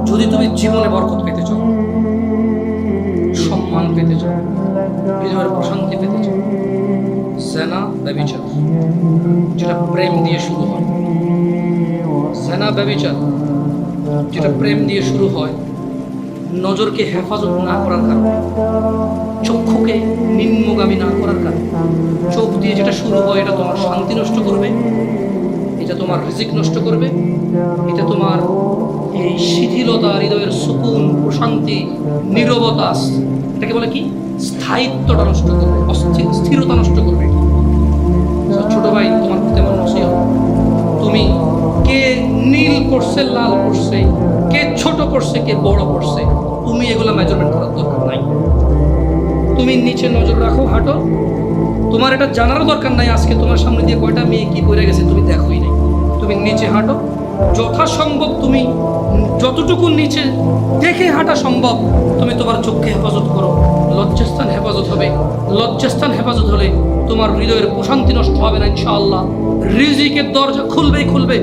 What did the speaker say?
যদি তুমি জীবনে বরকত পেতে চাও, সম্মান পেতে চাও, হৃদয়ের প্রশান্তি পেতে চাও, জেনা ব্যভিচার যেটা প্রেম দিয়ে শুরু হয়, জেনা ব্যভিচার যেটা প্রেম দিয়ে শুরু হয়, নজরকে হেফাজত না করার কারণে, চক্ষুকে নিম্নগামী না করার কারণে, চোখ দিয়ে যেটা শুরু হয় এটা তোমার শান্তি নষ্ট করবে, এটা তোমার রিজিক নষ্ট করবে, এটা তোমার এই শিথিলতা, হৃদয়ের সুকুন, প্রশান্তি, নীরবতা, এটাকে বলে কি স্থায়িত্বটা নষ্ট করবে, স্থিরতা নষ্ট করবে। ছোট ভাই, তোমার প্রতি আমার নসিহত, তুমি কে নীল করছে, লাল করছে, কে ছোট করছে, কে বড় করছে, তুমি এগুলো মেজারমেন্ট করার দরকার নাই। তুমি নিচে নজর রাখো, হাঁটো। তোমার এটা জানারও দরকার নাই আজকে তোমার সামনে দিয়ে কয়টা মেয়ে কি পড়ে গেছে তুমি দেখোই নাই। তুমি নিচে হাঁটো, যথাসম্ভব তুমি যতটুকু নিচে দেখে হাঁটা সম্ভব তুমি তোমার চোখকে হেফাজত করো। লজ্জাস্থান হেফাজত হবে, লজ্জাস্থান হেফাজত হলে তোমার হৃদয়ের প্রশান্তি নষ্ট হবে না ইনশাআল্লাহ। রিজিকের দরজা খুলবেই খুলবে।